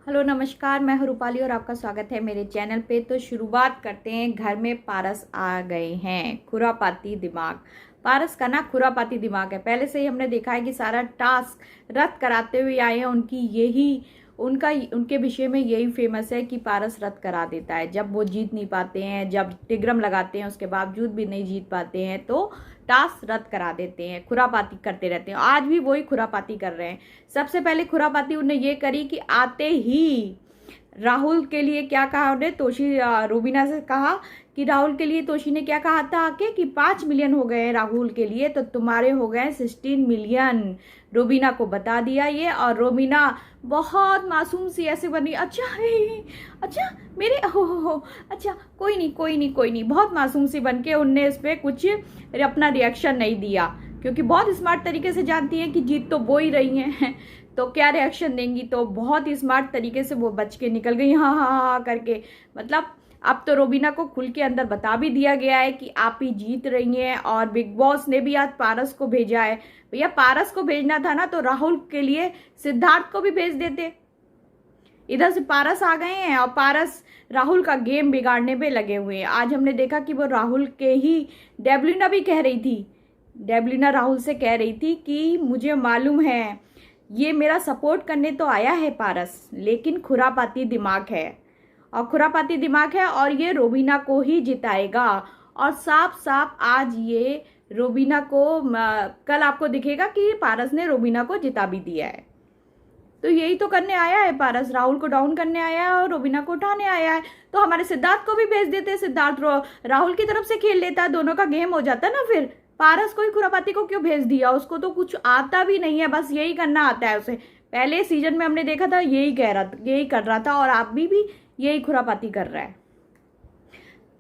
Hello नमस्कार, मैं हूं रूपाली और आपका स्वागत है मेरे चैनल पे। तो शुरुआत करते हैं। घर में पारस आ गए हैं। खुरापाती दिमाग, पारस का ना खुरापाती दिमाग है। पहले से ही हमने देखा है कि सारा टास्क रद्द कराते हुए आए हैं। उनके विषय में यही फेमस है कि पारस रद्द करा देता है। जब वो जीत नहीं पाते हैं, जब टिग्रम लगाते हैं उसके बावजूद भी नहीं जीत पाते हैं तो टास्क रद्द करा देते हैं, खुरापाती करते रहते हैं। आज भी वही खुरापाती कर रहे हैं। सबसे पहले खुरापाती उन्हें ये करी कि आते ही राहुल के लिए क्या कहा उन्हें, रूबीना से कहा कि राहुल के लिए तोशी ने क्या कहा था आके कि 5 मिलियन हो गए हैं राहुल के लिए, तो तुम्हारे हो गए 16 मिलियन। रूबीना को बता दिया ये, और रूबीना बहुत मासूम सी ऐसे बनी, अच्छा है, अच्छा मेरे हो, अच्छा कोई नहीं कोई नहीं कोई नहीं, बहुत मासूम सी बन के उनने इस पर कुछ अपना रिएक्शन नहीं दिया, क्योंकि बहुत स्मार्ट तरीके से जानती है कि जीत तो वो ही रही हैं तो क्या रिएक्शन देंगी। तो बहुत ही स्मार्ट तरीके से वो बच के निकल गई, हाँ हाँ हाँ करके। मतलब अब तो रूबीना को खुल के अंदर बता भी दिया गया है कि आप ही जीत रही हैं। और बिग बॉस ने भी आज पारस को भेजा है। भैया पारस को भेजना था ना तो राहुल के लिए सिद्धार्थ को भी भेज देते। इधर से पारस आ गए हैं और पारस राहुल का गेम बिगाड़ने पे लगे हुए हैं। आज हमने देखा कि वो राहुल के ही, डेब्लिना भी कह रही थी, डेब्लिना राहुल से कह रही थी कि मुझे मालूम है ये मेरा सपोर्ट करने तो आया है पारस, लेकिन खुरापाती दिमाग है, और खुरापाती दिमाग है और ये रूबीना को ही जिताएगा। और साफ साफ आज ये रूबीना को, कल आपको दिखेगा कि पारस ने रूबीना को जिता भी दिया है। तो यही तो करने आया है पारस, राहुल को डाउन करने आया है और रूबीना को उठाने आया है। तो हमारे सिद्धार्थ को भी भेज देते, सिद्धार्थ राहुल की तरफ से खेल लेता, दोनों का गेम हो जाता ना। फिर पारस को ही खुरापाती को क्यों भेज दिया? उसको तो कुछ आता भी नहीं है, बस यही करना आता है उसे। पहले सीजन में हमने देखा था यही कर रहा था, और आप भी यही खुरापाती कर रहा है।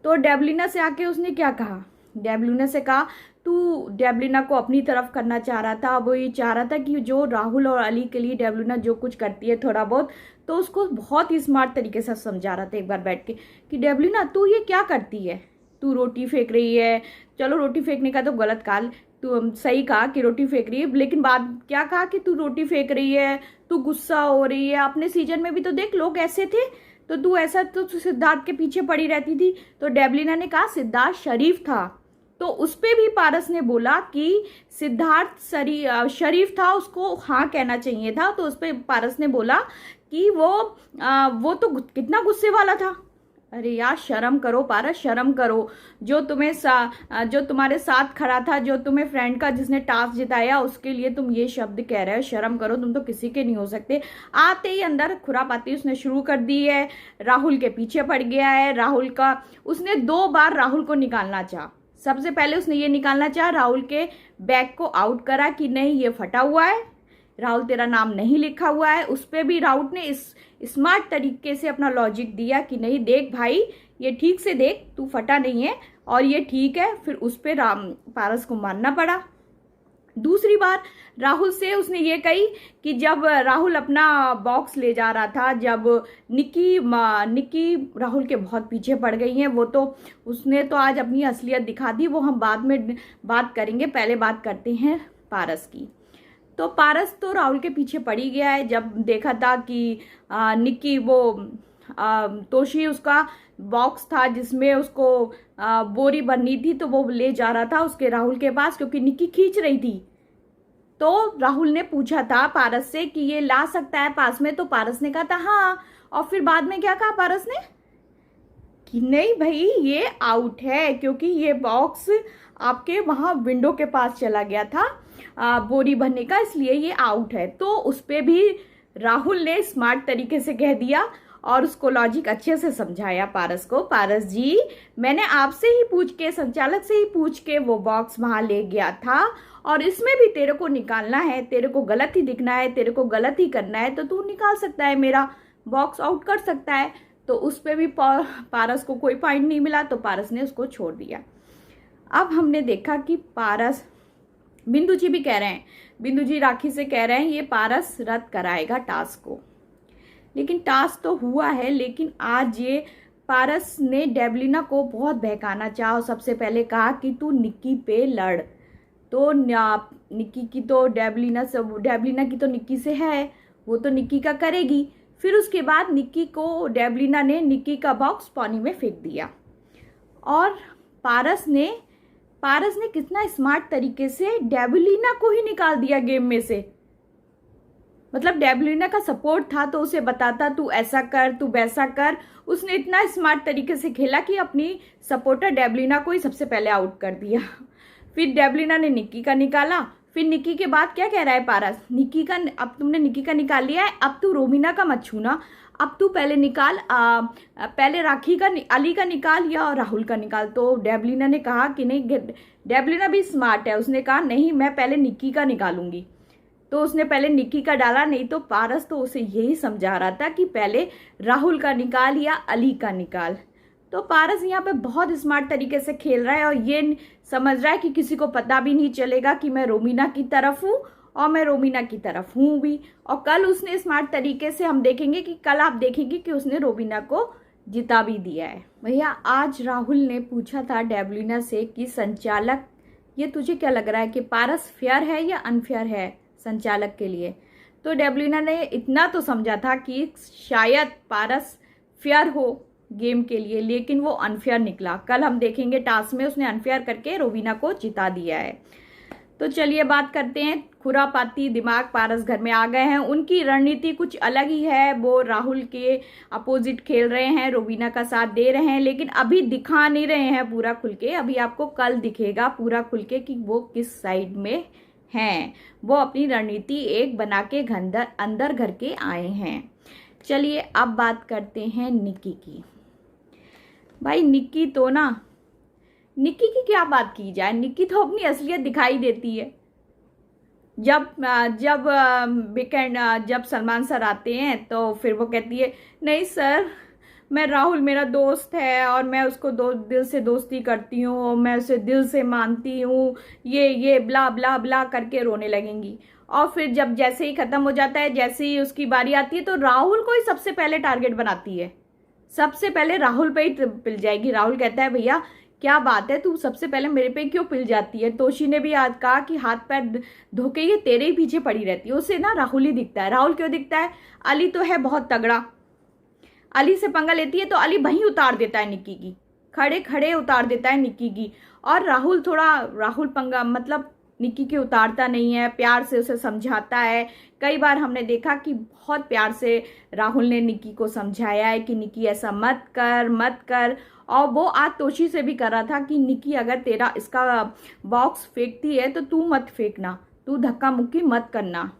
तो डेब्लिना से आके उसने क्या कहा, डेब्लिना से कहा तू डेब्लिना को अपनी तरफ करना चाह रहा था। वो ये चाह रहा था कि जो राहुल और अली के लिए डेब्लिना जो कुछ करती है थोड़ा बहुत, तो उसको बहुत ही स्मार्ट तरीके से समझा रहा था एक बार बैठ के कि डेब्लिना तू ये क्या करती है, तू रोटी फेंक रही है। चलो रोटी फेंकने का तो गलत काल, तू सही कहा कि रोटी फेंक रही है, लेकिन बात क्या कहा कि तू रोटी फेंक रही है, तू गुस्सा हो रही है। अपने सीजन में भी तो देख लोग ऐसे थे, तो तू ऐसा तो सिद्धार्थ के पीछे पड़ी रहती थी। तो डेब्लिना ने कहा सिद्धार्थ शरीफ था, तो उस पे भी पारस ने बोला कि सिद्धार्थ शरीफ था, उसको हाँ कहना चाहिए था। तो उस पे पारस ने बोला कि वो तो कितना गुस्से वाला था। अरे यार शर्म करो पारस, शर्म करो। जो तुम्हारे साथ खड़ा था, जो तुम्हें फ्रेंड का जिसने टास्क जिताया, उसके लिए तुम ये शब्द कह रहे हो, शर्म करो। तुम तो किसी के नहीं हो सकते। आते ही अंदर खुरापाती उसने शुरू कर दी है, राहुल के पीछे पड़ गया है। उसने 2 बार राहुल को निकालना चाहा। सबसे पहले उसने ये निकालना चाहा, राहुल के बैग को आउट करा कि नहीं ये फटा हुआ है, राहुल तेरा नाम नहीं लिखा हुआ है। उस पर भी राहुल ने इस स्मार्ट तरीके से अपना लॉजिक दिया कि नहीं देख भाई, ये ठीक से देख, तू फटा नहीं है और ये ठीक है। फिर उस पर पारस को मानना पड़ा। दूसरी बार राहुल से उसने ये कही कि जब राहुल अपना बॉक्स ले जा रहा था, जब निक्की राहुल के बहुत पीछे पड़ गई हैं, वो तो उसने तो आज अपनी असलियत दिखा दी, वो हम बाद में बात करेंगे। पहले बात करते हैं पारस की। तो पारस तो राहुल के पीछे पड़ ही गया है। जब देखा था कि निक्की तोशी उसका बॉक्स था जिसमें उसको बोरी बननी थी, तो वो ले जा रहा था उसके राहुल के पास, क्योंकि निक्की खींच रही थी। तो राहुल ने पूछा था पारस से कि ये ला सकता है पास में, तो पारस ने कहा था हाँ। और फिर बाद में क्या कहा पारस ने कि नहीं भाई ये आउट है, क्योंकि ये बॉक्स आपके वहां विंडो के पास चला गया था बोरी भरने का, इसलिए ये आउट है। तो उस पे भी राहुल ने स्मार्ट तरीके से कह दिया और उसको लॉजिक अच्छे से समझाया पारस को। पारस जी मैंने आपसे ही पूछ के, संचालक से ही पूछ के वो बॉक्स वहां ले गया था, और इसमें भी तेरे को निकालना है, तेरे को गलत ही दिखना है, तेरे को गलत ही करना है, तो तू निकाल सकता है, मेरा बॉक्स आउट कर सकता है। तो उस पर भी पारस को कोई पॉइंट नहीं मिला, तो पारस ने उसको छोड़ दिया। अब हमने देखा कि पारस, बिंदु जी भी कह रहे हैं, बिंदु जी राखी से कह रहे हैं ये पारस रद्द कराएगा टास्क को, लेकिन टास्क तो हुआ है। लेकिन आज ये पारस ने डेब्लिना को बहुत बहकाना चाहा। सबसे पहले कहा कि तू निक्की पे लड़, तो निक्की की तो डेब्लिना की तो निक्की से है, वो तो निक्की का करेगी। फिर उसके बाद निक्की को डेवलिना ने निक्की का बॉक्स पानी में फेंक दिया और पारस ने कितना स्मार्ट तरीके से डेवलिना को ही निकाल दिया गेम में से। मतलब डेवलिना का सपोर्ट था तो उसे बताता तू ऐसा कर तू वैसा कर। उसने इतना स्मार्ट तरीके से खेला कि अपनी सपोर्टर डेवलिना को ही सबसे पहले आउट कर दिया। फिर डेवलिना ने निक्की का निकाला। फिर निक्की के बाद क्या कह रहा है पारस, अब तुमने निक्की का निकाल लिया है, अब तू रोमिना का मत छूना, अब तू पहले निकाल पहले राखी का अली का निकाल या राहुल का निकाल। तो डेवलिना ने कहा कि नहीं, डेवलिना भी स्मार्ट है, उसने कहा नहीं मैं पहले निक्की का निकालूंगी। तो उसने पहले निक्की का डाला। नहीं तो पारस तो उसे यही समझा रहा था कि पहले राहुल का निकाल या अली का निकाल। तो पारस यहाँ पे बहुत स्मार्ट तरीके से खेल रहा है और ये समझ रहा है कि किसी को पता भी नहीं चलेगा कि मैं रोमिना की तरफ हूँ और मैं रोमिना की तरफ हूँ भी। और कल उसने स्मार्ट तरीके से कल आप देखेंगे कि उसने रोमिना को जिता भी दिया है। भैया आज राहुल ने पूछा था डेवलिना से कि संचालक, ये तुझे क्या लग रहा है कि पारस फेयर है या अनफेयर है संचालक के लिए। तो डेवलिना ने इतना तो समझा था कि शायद पारस फेयर हो गेम के लिए, लेकिन वो अनफेयर निकला। कल हम देखेंगे टास्क में उसने अनफेयर करके रोविना को जिता दिया है। तो चलिए बात करते हैं, खुरापाती दिमाग पारस घर में आ गए हैं। उनकी रणनीति कुछ अलग ही है, वो राहुल के अपोजिट खेल रहे हैं, रोविना का साथ दे रहे हैं, लेकिन अभी दिखा नहीं रहे हैं पूरा खुल के। अभी आपको कल दिखेगा पूरा खुल के कि वो किस साइड में हैं। वो अपनी रणनीति एक बना के अंदर घर के आए हैं। चलिए अब बात करते हैं निक्की की। भाई निक्की की क्या बात की जाए, निक्की तो अपनी असलियत दिखाई देती है। जब सलमान सर आते हैं तो फिर वो कहती है नहीं सर, मैं राहुल मेरा दोस्त है और मैं उसको दिल से दोस्ती करती हूँ, मैं उसे दिल से मानती हूँ, ये ब्ला ब्ला ब्ला करके रोने लगेंगी। और फिर जब जैसे ही खत्म हो जाता है, जैसे ही उसकी बारी आती है तो राहुल को ही सबसे पहले टारगेट बनाती है, सबसे पहले राहुल पे ही पिल जाएगी। राहुल कहता है भैया क्या बात है, तू सबसे पहले मेरे पे क्यों पिल जाती है। तोशी ने भी आज कहा कि हाथ पैर धोके ये तेरे ही पीछे पड़ी रहती है, उसे ना राहुल ही दिखता है। राहुल क्यों दिखता है, अली तो है बहुत तगड़ा, अली से पंगा लेती है तो अली वहीं उतार देता है निक्की की, खड़े खड़े उतार देता है निक्की की। और राहुल पंगा मतलब निक्की की उतारता नहीं है, प्यार से उसे समझाता है। कई बार हमने देखा कि बहुत प्यार से राहुल ने निक्की को समझाया है कि निक्की ऐसा मत कर। और वो आज तोशी से भी कर रहा था कि निक्की अगर तेरा इसका बॉक्स फेंकती है तो तू मत फेंकना, तू धक्का मुक्की मत करना।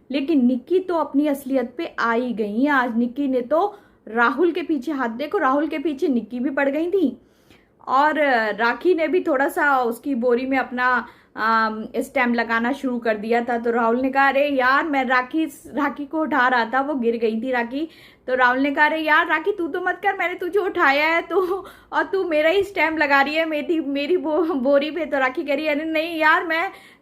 लेकिन निक्की तो अपनी असलियत पे आ ही गई। आज निक्की ने तो राहुल के पीछे हाथ, देखो राहुल के पीछे निक्की भी पड़ गई थी और राखी ने भी थोड़ा सा उसकी बोरी में अपना स्टैम्प लगाना शुरू कर दिया था। तो राहुल ने कहा अरे यार, मैं राखी को उठा रहा था, वो गिर गई थी राखी। तो राहुल ने कहा अरे यार राखी तू तो मत कर, मैंने तुझे उठाया है तो, और तू मेरा ही स्टैम्प लगा रही है मेरी बोरी पे। तो राखी कह रही है अरे नहीं यार,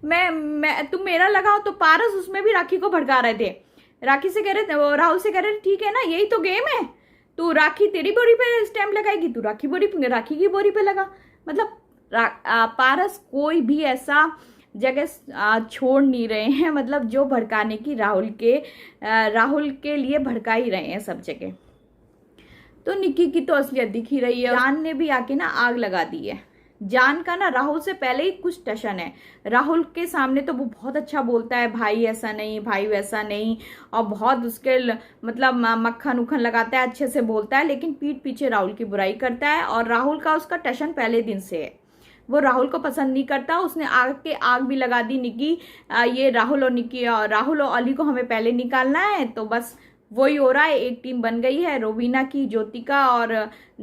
मैं तुम मेरा लगाओ। तो पारस उसमें भी राखी को भड़का रहे थे। राखी से कह रहे थे, राहुल से कह रहे थे ठीक है ना, यही तो गेम है, तू राखी तेरी बोरी पे स्टैम्प लगाएगी, तू राखी की बोरी पे लगा। मतलब पारस कोई भी ऐसा जगह छोड़ नहीं रहे हैं, मतलब जो भड़काने की राहुल के लिए भड़का ही रहे हैं सब जगह। तो निक्की की तो असलियत दिख ही रही है। जान ने भी आके ना आग लगा दी है। जान का ना राहुल से पहले ही कुछ टशन है। राहुल के सामने तो वो बहुत अच्छा बोलता है, भाई ऐसा नहीं, भाई वैसा नहीं, और बहुत उसके मतलब मक्खन उखन लगाता है, अच्छे से बोलता है, लेकिन पीठ पीछे राहुल की बुराई करता है। और राहुल का उसका टशन पहले दिन से है, वो राहुल को पसंद नहीं करता। उसने आग भी लगा दी निक्की, ये राहुल और अली को हमें पहले निकालना है। तो बस वही हो रहा है, एक टीम बन गई है, रोवीना की, ज्योतिका और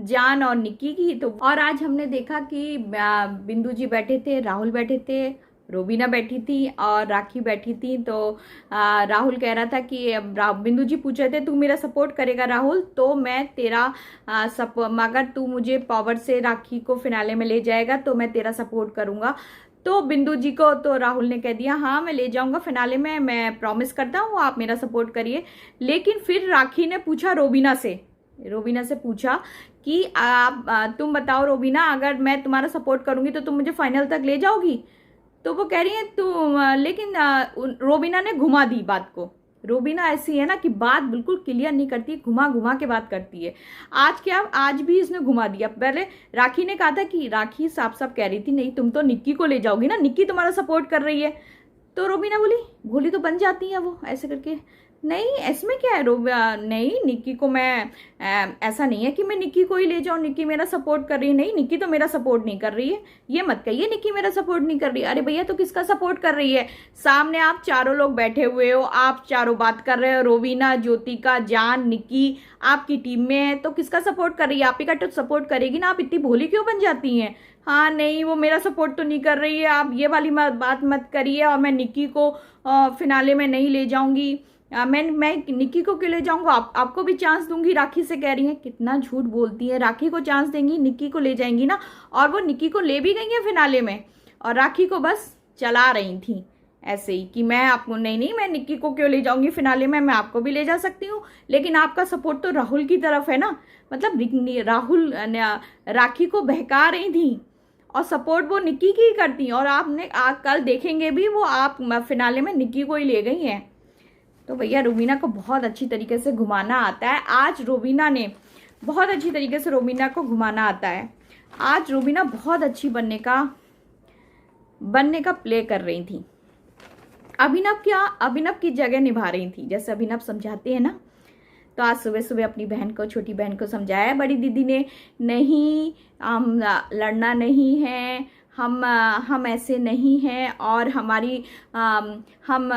जान और निक्की की। तो और आज हमने देखा कि बिंदु जी बैठे थे, राहुल बैठे थे, रोवीना बैठी थी और राखी बैठी थी। तो राहुल कह रहा था कि बिंदु जी पूछ रहे थे तू मेरा सपोर्ट करेगा राहुल, तो मैं तेरा अगर तू मुझे पावर से राखी को फिनाले में ले जाएगा तो मैं तेरा सपोर्ट करूंगा। तो बिंदु जी को तो राहुल ने कह दिया हाँ मैं ले जाऊंगा फिनाले में, मैं प्रॉमिस करता हूँ, आप मेरा सपोर्ट करिए। लेकिन फिर राखी ने पूछा रोवीना से पूछा कि तुम बताओ रोवीना, अगर मैं तुम्हारा सपोर्ट करूंगी तो तुम मुझे फाइनल तक ले जाओगी। तो वो कह रही है लेकिन रोवीना ने घुमा दी बात को रोबीना ऐसी है ना कि बात बिल्कुल क्लियर नहीं करती, घुमा घुमा के बात करती है। आज भी इसने घुमा दिया। पहले राखी ने कहा था कि राखी साफ साफ कह रही थी नहीं तुम तो निक्की को ले जाओगी ना, निक्की तुम्हारा सपोर्ट कर रही है। तो रोबीना बोली भोली तो बन जाती है वो ऐसे करके, नहीं इसमें क्या है नहीं निक्की को मैं ऐसा नहीं है कि मैं निक्की को ही ले जाऊं, निक्की मेरा सपोर्ट कर रही है। नहीं निक्की तो मेरा सपोर्ट नहीं कर रही है, ये मत कहिए निक्की मेरा सपोर्ट नहीं कर रही है। अरे भैया तो किसका सपोर्ट कर रही है? सामने आप चारों लोग बैठे हुए हो, आप चारों बात कर रहे हो, रोबीना, ज्योतिका, जान, निक्की आपकी टीम में है, तो किसका सपोर्ट कर रही है? आप ही का तो सपोर्ट करेगी ना, आप इतनी भोली क्यों बन जाती हैं? हाँ नहीं वो मेरा सपोर्ट तो नहीं कर रही है, आप ये वाली बात मत करिए, और मैं निक्की को फिनाले में नहीं ले जाऊंगी, मैं निक्की को क्यों ले जाऊंगा, आपको भी चांस दूंगी, राखी से कह रही है। कितना झूठ बोलती है, राखी को चांस देंगी, निक्की को ले जाएंगी ना। और वो निक्की को ले भी गई है फिनाले में, और राखी को बस चला रही थी ऐसे ही कि मैं आपको नहीं मैं निक्की को क्यों ले जाऊंगी फिनाले में, मैं आपको भी ले जा सकती हूँ। लेकिन आपका सपोर्ट तो राहुल की तरफ है ना, मतलब राहुल राखी को बहका रही थी और सपोर्ट वो निक्की की ही करती। और आपने कल देखेंगे भी वो आप फिनाले में निक्की को ही ले गई हैं। तो भैया रोबीना को बहुत अच्छी तरीके से घुमाना आता है। आज रोबीना ने बहुत अच्छी तरीके से रोबीना को घुमाना आता है। आज रोबीना बहुत अच्छी बनने का प्ले कर रही थी। अभिनव की जगह निभा रही थी, जैसे अभिनव समझाते हैं ना। तो आज सुबह सुबह अपनी बहन को, छोटी बहन को समझाया बड़ी दीदी ने, नहीं हम लड़ना नहीं है, हम ऐसे नहीं हैं, और हमारी हम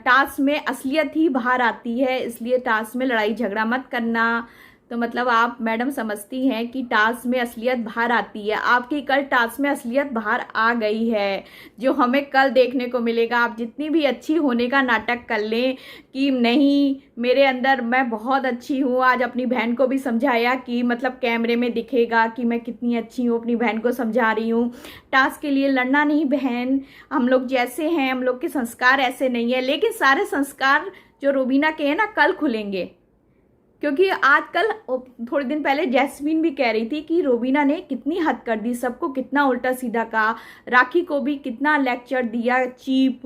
टास्क में असलियत ही बाहर आती है, इसलिए टास्क में लड़ाई झगड़ा मत करना। तो मतलब आप मैडम समझती हैं कि टास्क में असलियत बाहर आती है, आपकी कल टास्क में असलियत बाहर आ गई है, जो हमें कल देखने को मिलेगा। आप जितनी भी अच्छी होने का नाटक कर लें कि नहीं मेरे अंदर मैं बहुत अच्छी हूँ, आज अपनी बहन को भी समझाया कि मतलब कैमरे में दिखेगा कि मैं कितनी अच्छी हूँ, अपनी बहन को समझा रही हूँ। टास्क के लिए लड़ना नहीं बहन, हम लोग जैसे हैं, हम लोग के संस्कार ऐसे नहीं है, लेकिन सारे संस्कार जो रोबीना के हैं ना कल खुलेंगे। क्योंकि आजकल थोड़े दिन पहले जैस्मीन भी कह रही थी कि रोबीना ने कितनी हद कर दी, सबको कितना उल्टा सीधा कहा, राखी को भी कितना लेक्चर दिया, चीप,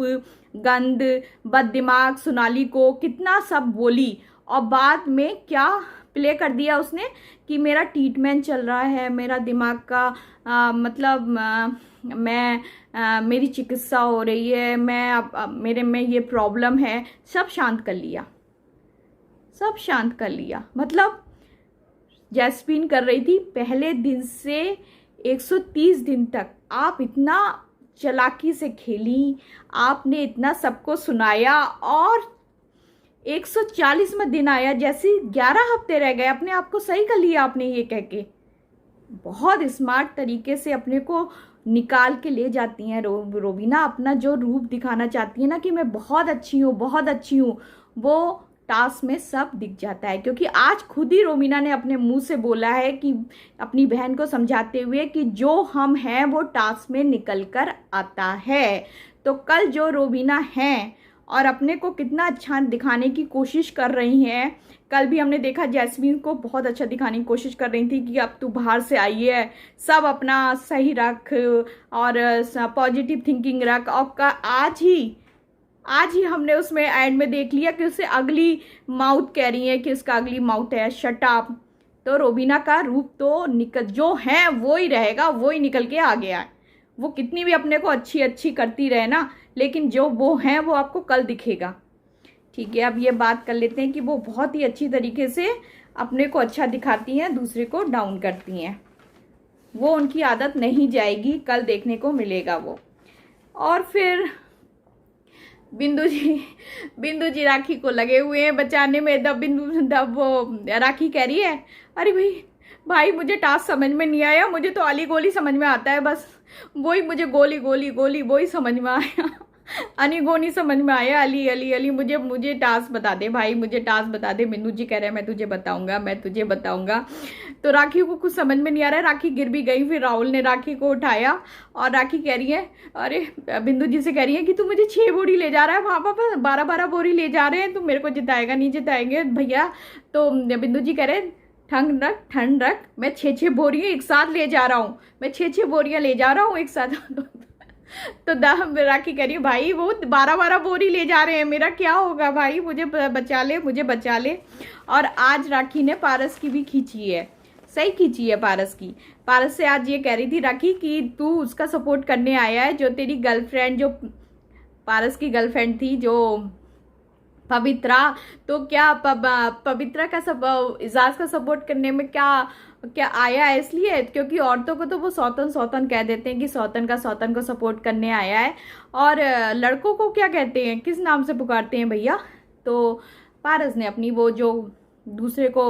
गंद, बददिमाग, सोनाली को कितना सब बोली, और बाद में क्या प्ले कर दिया उसने कि मेरा ट्रीटमेंट चल रहा है, मेरा दिमाग का मेरी चिकित्सा हो रही है, मेरे में ये प्रॉब्लम है, सब शांत कर लिया, सब शांत कर लिया। मतलब जैस्मीन कर रही थी पहले दिन से 130 दिन तक आप इतना चालाकी से खेली, आपने इतना सबको सुनाया, और 140वां दिन आया, जैसे 11 हफ्ते रह गए, अपने आप को सही कर लिया आपने ये कह के। बहुत स्मार्ट तरीके से अपने को निकाल के ले जाती हैं रोबीना। अपना जो रूप दिखाना चाहती है ना कि मैं बहुत अच्छी हूँ, बहुत अच्छी हूँ, वो टास्क में सब दिख जाता है। क्योंकि आज खुद ही रोबीना ने अपने मुंह से बोला है कि अपनी बहन को समझाते हुए कि जो हम हैं वो टास्क में निकल कर आता है। तो कल जो रोबीना हैं और अपने को कितना अच्छा दिखाने की कोशिश कर रही हैं, कल भी हमने देखा जैस्मीन को बहुत अच्छा दिखाने की कोशिश कर रही थी कि अब तू बाहर से आई है, सब अपना सही रख और पॉजिटिव थिंकिंग रख। और आज ही हमने उसमें एड में देख लिया कि उसे अगली माउथ कह रही है कि उसका अगली माउथ है, शट अप। तो रोबीना का रूप तो जो है वो ही रहेगा, वो ही निकल के आ गया है। वो कितनी भी अपने को अच्छी करती रहे ना, लेकिन जो वो है वो आपको कल दिखेगा। ठीक है, अब ये बात कर लेते हैं कि वो बहुत ही अच्छी तरीके से अपने को अच्छा दिखाती हैं, दूसरे को डाउन करती हैं। वो उनकी आदत नहीं जाएगी, कल देखने को मिलेगा वो। और फिर बिंदु जी राखी को लगे हुए हैं बचाने में। वो राखी कह रही है अरे भाई मुझे टास्क समझ में नहीं आया, मुझे तो अली गोली समझ में आता है, बस वही मुझे गोली वही समझ में आया, अनिगोनी समझ में आया, अली मुझे टास्क बता दे भाई, मुझे टास्क बता दे। बिंदु जी कह रहे हैं मैं तुझे बताऊंगा। तो राखी को कुछ समझ में नहीं आ रहा है, राखी गिर भी गई। फिर राहुल ने राखी को उठाया और राखी कह रही है, अरे बिंदु जी से कह रही है कि तू मुझे 6 बोरी ले जा रहा है, वहाँ पापा 12 बोरी ले जा रहे हैं, तुम मेरे को जिताएगा नहीं जिताएंगे भैया। तो बिंदु जी कह रहे हैं ठंड रख, मैं 6 बोरियाँ एक साथ ले जा रहा हूँ, मैं 6 बोरियाँ ले जा रहा हूँ एक साथ। तो राखी कह रही है भाई वो 12-12 बोरी ले जा रहे हैं, मेरा क्या होगा भाई, मुझे बचा ले, मुझे बचा ले। और आज राखी ने पारस की भी खींची है, सही खींची है पारस की। पारस से आज ये कह रही थी राखी कि तू उसका सपोर्ट करने आया है जो तेरी गर्लफ्रेंड, जो पारस की गर्लफ्रेंड थी जो पवित्रा, तो क्या पवित्रा का सब इजाज का सपोर्ट करने में क्या क्या आया है, इसलिए क्योंकि औरतों को तो वो सौतन सौतन कह देते हैं कि सौतन का सौतन को सपोर्ट करने आया है, और लड़कों को क्या कहते हैं, किस नाम से पुकारते हैं भैया। तो पारस ने अपनी वो जो दूसरे को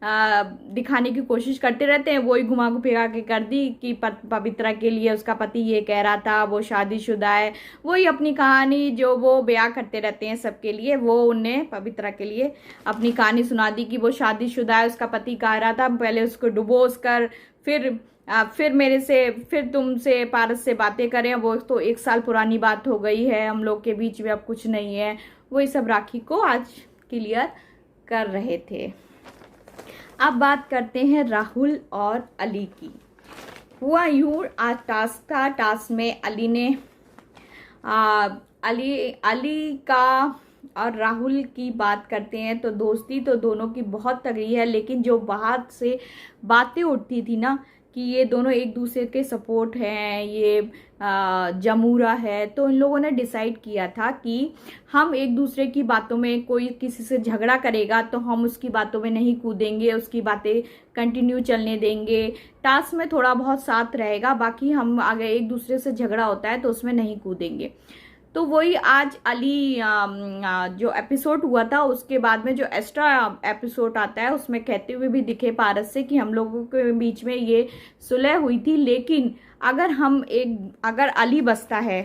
दिखाने की कोशिश करते रहते हैं वही घुमा फिरा के कर दी कि पवित्रा के लिए उसका पति ये कह रहा था वो शादीशुदा है, वही अपनी कहानी जो वो बयां करते रहते हैं सबके लिए, वो उन्हें पवित्रा के लिए अपनी कहानी सुना दी कि वो शादीशुदा है, उसका पति कह रहा था पहले उसको डिवोर्स कर, फिर मेरे से, फिर तुमसे पारस से बातें करें, वो तो 1 साल पुरानी बात हो गई है, हम लोग के बीच में अब कुछ नहीं है। वही सब राखी को आज क्लियर कर रहे थे। अब बात करते हैं राहुल और अली की। हुआ यूं, आज टास्क था, टास्क में अली ने अली का और राहुल की बात करते हैं तो दोस्ती तो दोनों की बहुत तगड़ी है, लेकिन जो बाहर से बातें उठती थी ना कि ये दोनों एक दूसरे के सपोर्ट हैं, ये जमूरा है, तो इन लोगों ने डिसाइड किया था कि हम एक दूसरे की बातों में, कोई किसी से झगड़ा करेगा तो हम उसकी बातों में नहीं कूदेंगे, उसकी बातें कंटिन्यू चलने देंगे, टास्क में थोड़ा बहुत साथ रहेगा, बाकी हम अगर एक दूसरे से झगड़ा होता है तो उसमें नहीं कूदेंगे। तो वही आज अली जो एपिसोड हुआ था उसके बाद में जो एक्स्ट्रा एपिसोड आता है उसमें कहते हुए भी दिखे पारस से कि हम लोगों के बीच में ये सुलह हुई थी, लेकिन अगर अली बचता है,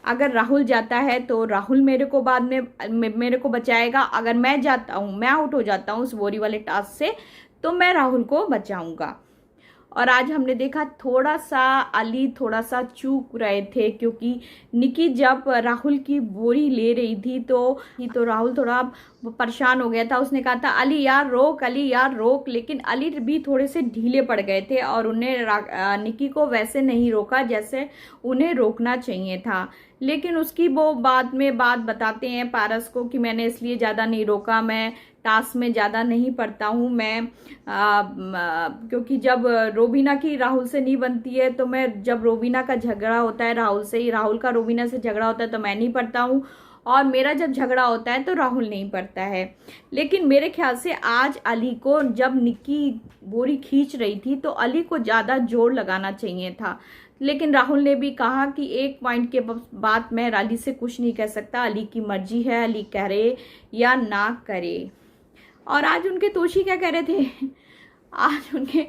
अगर राहुल जाता है तो राहुल मेरे को बाद में मेरे को बचाएगा, अगर मैं जाता हूँ, मैं आउट हो जाता हूँ उस बोरी वाले टास्क से, तो मैं राहुल को बचाऊंगा। और आज हमने देखा थोड़ा सा अली थोड़ा सा चूक रहे थे, क्योंकि निकी जब राहुल की बोरी ले रही थी तो राहुल थोड़ा परेशान हो गया था, उसने कहा था अली यार रोक, अली यार रोक, लेकिन अली भी थोड़े से ढीले पड़ गए थे और उन्हें निकी को वैसे नहीं रोका जैसे उन्हें रोकना चाहिए था। लेकिन उसकी वो बाद में बात बताते हैं पारस को कि मैंने इसलिए ज़्यादा नहीं रोका, मैं टास्क में ज़्यादा नहीं पढ़ता हूँ, मैं क्योंकि जब रोबीना की राहुल से नहीं बनती है तो मैं, जब रोबीना का झगड़ा होता है राहुल से, राहुल का रोबीना से झगड़ा होता है तो मैं नहीं पढ़ता हूँ, और मेरा जब झगड़ा होता है तो राहुल नहीं पढ़ता है। लेकिन मेरे ख्याल से आज अली को, जब निक्की बोरी खींच रही थी तो अली को ज़्यादा जोर लगाना चाहिए था, लेकिन राहुल ने भी कहा कि एक पॉइंट के बाद मैं अली से कुछ नहीं कह सकता, अली की मर्जी है, अली करे या ना करे। और आज उनके तोशी क्या कह रहे थे, आज उनके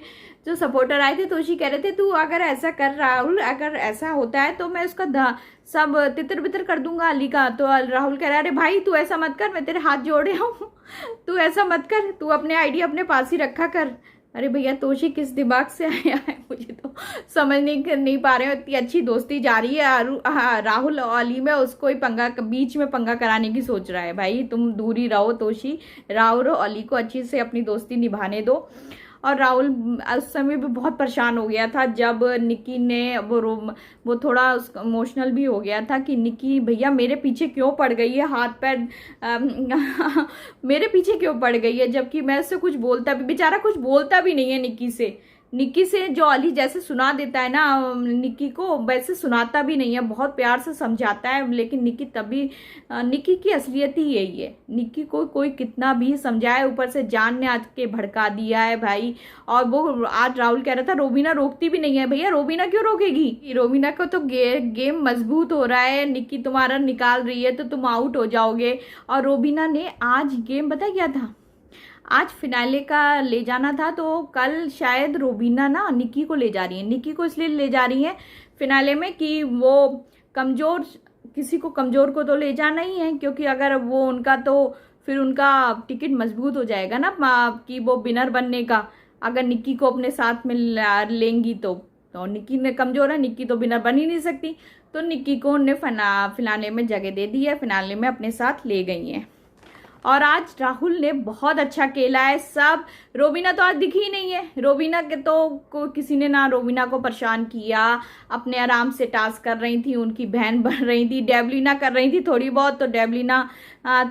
जो सपोर्टर आए थे तोशी कह रहे थे तू अगर ऐसा कर राहुल, अगर ऐसा होता है तो मैं उसका सब तितर बितर कर दूंगा अली का। तो राहुल कह रहा है अरे भाई तू ऐसा मत कर, मैं तेरे हाथ जोड़ रहा हूँ, तू ऐसा मत कर, तू अपने आइडिया अपने पास ही रखा कर। अरे भैया तोशी किस दिमाग से आया है, मुझे तो समझ नहीं पा रहे हो। इतनी अच्छी दोस्ती जा रही है राहुल और अली में, उसको ही बीच में पंगा कराने की सोच रहा है। भाई तुम दूर ही रहो तोशी, राहुल और अली को अच्छी से अपनी दोस्ती निभाने दो। और राहुल उस समय भी बहुत परेशान हो गया था जब निकी ने वो थोड़ा इमोशनल भी हो गया था कि निकी भैया मेरे पीछे क्यों पड़ गई है, हाथ पैर मेरे पीछे क्यों पड़ गई है, जबकि मैं उससे कुछ बोलता भी, बेचारा कुछ बोलता भी नहीं है निक्की से जो अली जैसे सुना देता है ना निक्की को, वैसे सुनाता भी नहीं है, बहुत प्यार से समझाता है, लेकिन निक्की की असलियत ही यही है। निक्की को कोई कितना भी समझाए, ऊपर से जान ने आज के भड़का दिया है भाई। और वो आज राहुल कह रहा था रोबीना रोकती भी नहीं है, भैया रोबीना क्यों रोकेगी, रोबीना को तो गेम मजबूत हो रहा है, निक्की तुम्हारा निकाल रही है तो तुम आउट हो जाओगे। और रोबीना ने आज गेम पता क्या था, आज फिनाले का ले जाना था, तो कल शायद रोबीना ना निक्की को ले जा रही है, निक्की को इसलिए ले जा रही है फिनाले में कि वो किसी को कमज़ोर को तो ले जाना ही है, क्योंकि अगर वो उनका, तो फिर उनका टिकट मजबूत हो जाएगा ना कि वो विनर बनने का, अगर निक्की को अपने साथ में लेंगी तो निक्की ने कमज़ोर है, निक्की तो विनर बन ही नहीं सकती, तो निक्की को उन्हें फिनाले में जगह दे दी है, फिनाले में अपने साथ ले गई हैं। और आज राहुल ने बहुत अच्छा खेला है। सब रोबिना तो आज दिखी ही नहीं है। रोबिना के तो किसी ने ना रोबिना को परेशान किया, अपने आराम से टास्क कर रही थी, उनकी बहन बन रही थी, डेवलिना कर रही थी थोड़ी बहुत, तो डेवलिना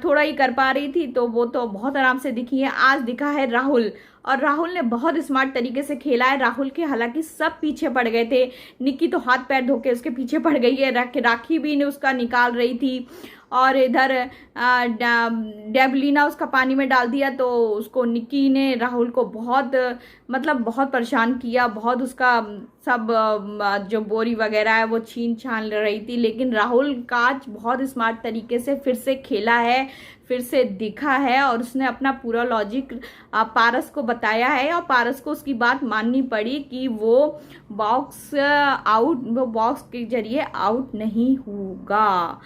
थोड़ा ही कर पा रही थी, तो वो तो बहुत आराम से दिखी है। आज दिखा है राहुल, और राहुल ने बहुत स्मार्ट तरीके से खेला है। राहुल के हालांकि सब पीछे पड़ गए थे, निक्की तो हाथ पैर धो के उसके पीछे पड़ गई है, राखी भी ने उसका निकाल रही थी, और इधर डेवलिना उसका पानी में डाल दिया, तो उसको निक्की ने राहुल को बहुत मतलब बहुत परेशान किया, बहुत उसका सब जो बोरी वगैरह है वो छीन छान रही थी। लेकिन राहुल का आज बहुत स्मार्ट तरीके से फिर से खेला है, फिर से दिखा है, और उसने अपना पूरा लॉजिक पारस को बताया है, और पारस को उसकी बात माननी पड़ी कि वो बॉक्स के जरिए आउट नहीं होगा।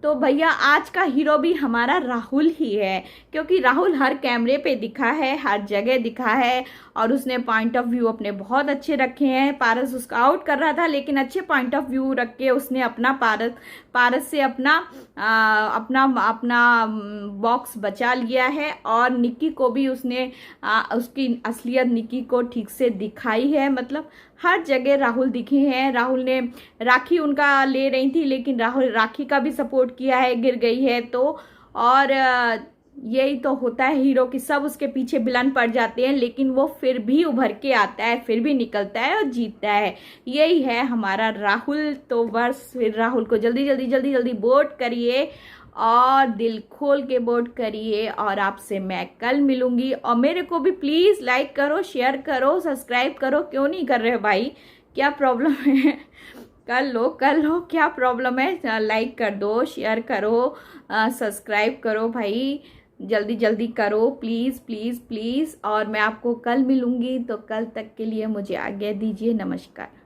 तो भैया आज का हीरो भी हमारा राहुल ही है, क्योंकि राहुल हर कैमरे पे दिखा है, हर जगह दिखा है, और उसने पॉइंट ऑफ व्यू अपने बहुत अच्छे रखे हैं। पारस उसका आउट कर रहा था, लेकिन अच्छे पॉइंट ऑफ व्यू रख के उसने अपना पारस से अपना बॉक्स बचा लिया है, और निक्की को भी उसने उसकी असलियत निक्की को ठीक से दिखाई है। मतलब हर जगह राहुल दिखे हैं। राहुल ने राखी उनका ले रही थी, लेकिन राहुल राखी का भी सपोर्ट किया है, गिर गई है तो। और यही तो होता है हीरो की, सब उसके पीछे विलन पड़ जाते हैं, लेकिन वो फिर भी उभर के आता है, फिर भी निकलता है और जीतता है। यही है हमारा राहुल। तो बस फिर राहुल को जल्दी जल्दी वोट करिए, और दिल खोल के वोट करिए, और आपसे मैं कल मिलूंगी। और मेरे को भी प्लीज़ लाइक करो, शेयर करो, सब्सक्राइब करो। क्यों नहीं कर रहे हो भाई, क्या प्रॉब्लम है? कर लो क्या प्रॉब्लम है? लाइक कर दो, शेयर करो, सब्सक्राइब करो भाई, जल्दी करो प्लीज़ प्लीज़ प्लीज़। और मैं आपको कल मिलूंगी, तो कल तक के लिए मुझे आज्ञा दीजिए। नमस्कार।